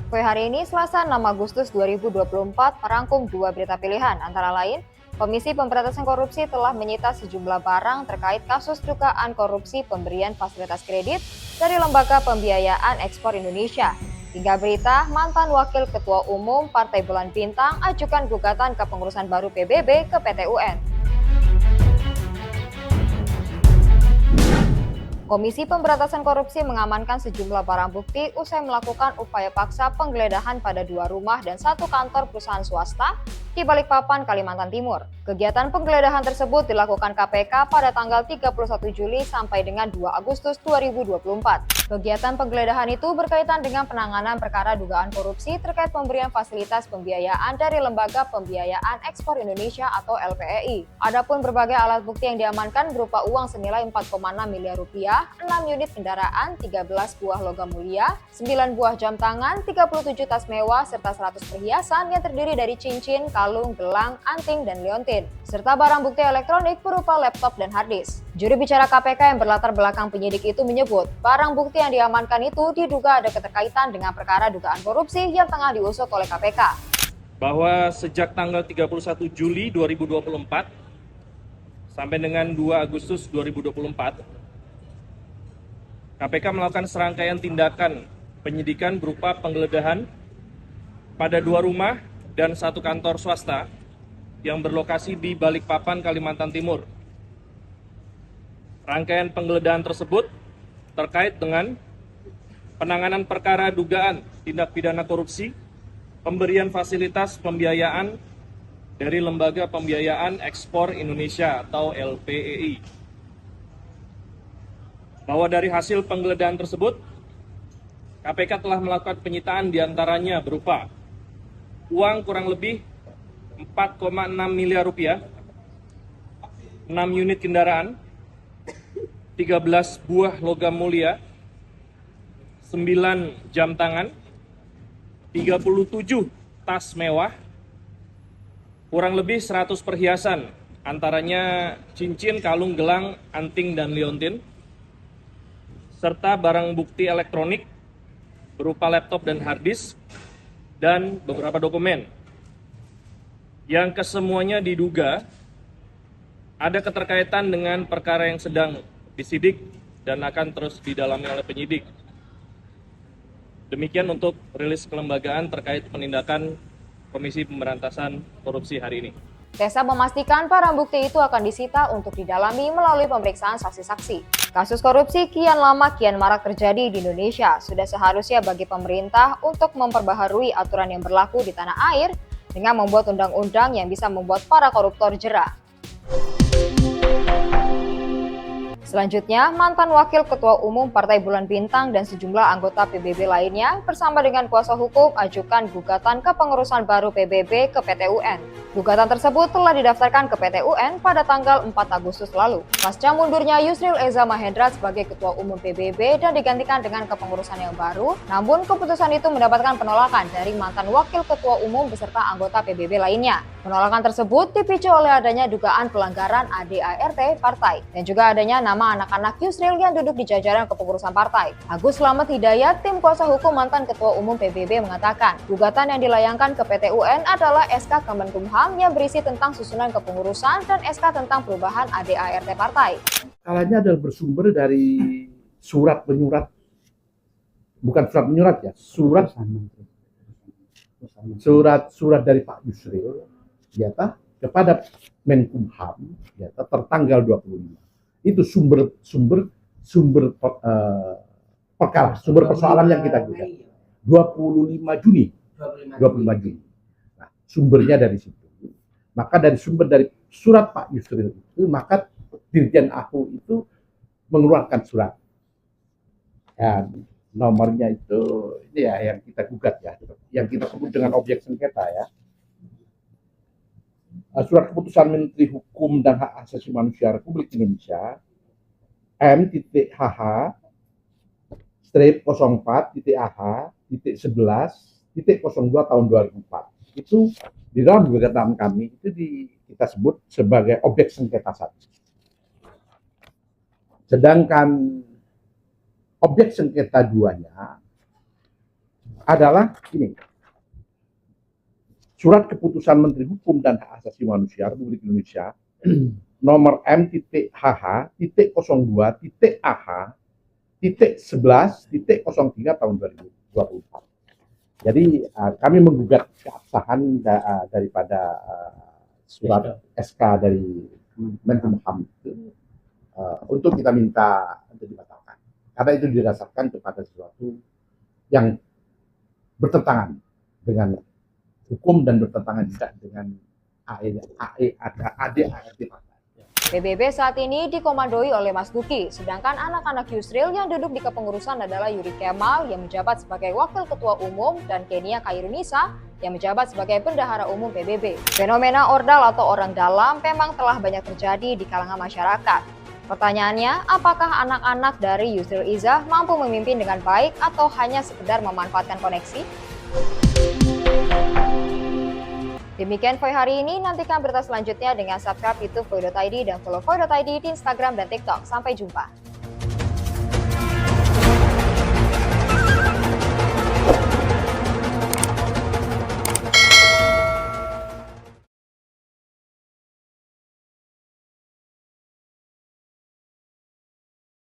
Kue hari ini Selasa 6 Agustus 2024 merangkum dua berita pilihan, antara lain, Komisi Pemberantasan Korupsi telah menyita sejumlah barang terkait kasus dugaan korupsi pemberian fasilitas kredit dari Lembaga Pembiayaan Ekspor Indonesia. Hingga berita, mantan Wakil Ketua Umum Partai Bulan Bintang ajukan gugatan kepengurusan baru PBB ke PT UN. Komisi Pemberantasan Korupsi mengamankan sejumlah barang bukti usai melakukan upaya paksa penggeledahan pada 2 rumah dan 1 kantor perusahaan swasta di Balikpapan, Kalimantan Timur. Kegiatan penggeledahan tersebut dilakukan KPK pada tanggal 31 Juli sampai dengan 2 Agustus 2024. Kegiatan penggeledahan itu berkaitan dengan penanganan perkara dugaan korupsi terkait pemberian fasilitas pembiayaan dari Lembaga Pembiayaan Ekspor Indonesia atau LPEI. Adapun berbagai alat bukti yang diamankan berupa uang senilai 4,6 miliar rupiah, 6 unit kendaraan, 13 buah logam mulia, 9 buah jam tangan, 37 tas mewah, serta 100 perhiasan yang terdiri dari cincin, kalung, gelang, anting, dan liontin, serta barang bukti elektronik berupa laptop dan harddisk. Juru bicara KPK yang berlatar belakang penyidik itu menyebut, barang bukti yang diamankan itu diduga ada keterkaitan dengan perkara dugaan korupsi yang tengah diusut oleh KPK. Bahwa sejak tanggal 31 Juli 2024 sampai dengan 2 Agustus 2024, KPK melakukan serangkaian tindakan penyidikan berupa penggeledahan pada 2 rumah dan 1 kantor swasta yang berlokasi di Balikpapan, Kalimantan Timur. Rangkaian penggeledahan tersebut terkait dengan penanganan perkara dugaan tindak pidana korupsi, pemberian fasilitas pembiayaan dari Lembaga Pembiayaan Ekspor Indonesia atau LPEI. Bahwa dari hasil penggeledahan tersebut, KPK telah melakukan penyitaan diantaranya berupa uang kurang lebih 4,6 miliar rupiah, 6 unit kendaraan, 13 buah logam mulia, 9 jam tangan, 37 tas mewah, kurang lebih 100 perhiasan, antaranya cincin, kalung, gelang, anting, dan liontin, serta barang bukti elektronik berupa laptop dan harddisk, dan beberapa dokumen yang kesemuanya diduga ada keterkaitan dengan perkara yang sedang disidik dan akan terus didalami oleh penyidik. Demikian untuk rilis kelembagaan terkait penindakan Komisi Pemberantasan Korupsi hari ini. Tessa memastikan barang bukti itu akan disita untuk didalami melalui pemeriksaan saksi-saksi. Kasus korupsi kian lama kian marak terjadi di Indonesia. Sudah seharusnya bagi pemerintah untuk memperbaharui aturan yang berlaku di tanah air dengan membuat undang-undang yang bisa membuat para koruptor jera. Selanjutnya, mantan Wakil Ketua Umum Partai Bulan Bintang dan sejumlah anggota PBB lainnya bersama dengan kuasa hukum ajukan gugatan kepengurusan baru PBB ke PT UN. Gugatan tersebut telah didaftarkan ke PT UN pada tanggal 4 Agustus lalu. Pasca mundurnya Yusril Eza Mahendra sebagai Ketua Umum PBB dan digantikan dengan kepengurusan yang baru, namun keputusan itu mendapatkan penolakan dari mantan Wakil Ketua Umum beserta anggota PBB lainnya. Penolakan tersebut dipicu oleh adanya dugaan pelanggaran ADART partai dan juga adanya nama anak-anak Yusril yang duduk di jajaran kepengurusan partai. Agus Slamet Hidayat, tim kuasa hukum mantan Ketua Umum PBB mengatakan, gugatan yang dilayangkan ke PT UN adalah SK Kemenkumham yang berisi tentang susunan kepengurusan dan SK tentang perubahan ADART partai. Kalanya adalah bersumber dari surat menyurat, bukan surat menyurat ya, surat dari Pak Yusril ya, kepada Menkumham ya, tertanggal 25. Itu sumber perkara, sumber persoalan yang kita gugat. 25 Juni. Nah, sumbernya dari situ. Maka dari sumber dari surat Pak Yusril itu, maka Dirjen AHU itu mengeluarkan surat. Ya, nomornya itu ini ya yang kita gugat ya, yang kita sebut dengan objek sengketa ya. Surat keputusan Menteri Hukum dan Hak Asasi Manusia Republik Indonesia M.H/04.AH.11.02 tahun 2004 itu di dalam gugatan kami itu kita sebut sebagai objek sengketa 1. Sedangkan objek sengketa 2-nya adalah ini. Surat Keputusan Menteri Hukum dan Hak Asasi Manusia Republik Indonesia nomor M.HH.02.AH.11.03 tahun 2024. Jadi kami menggugat keabsahan daripada surat SK dari Menkumham itu untuk kita minta untuk dibatalkan. Karena itu didasarkan kepada sesuatu yang bertentangan dengan hukum dan bertentangan juga dengan ADART. PBB saat ini dikomandoi oleh Mas Duki, sedangkan anak-anak Yusril yang duduk di kepengurusan adalah Yuri Kemal yang menjabat sebagai Wakil Ketua Umum dan Kenia Khairunisa yang menjabat sebagai Bendahara Umum PBB. Fenomena ordal atau orang dalam memang telah banyak terjadi di kalangan masyarakat. Pertanyaannya, apakah anak-anak dari Yusril Izzah mampu memimpin dengan baik atau hanya sekedar memanfaatkan koneksi? Demikian Voy hari ini, nantikan berita selanjutnya dengan subscribe YouTube Voy.id dan follow Voy.id di Instagram dan TikTok. Sampai jumpa.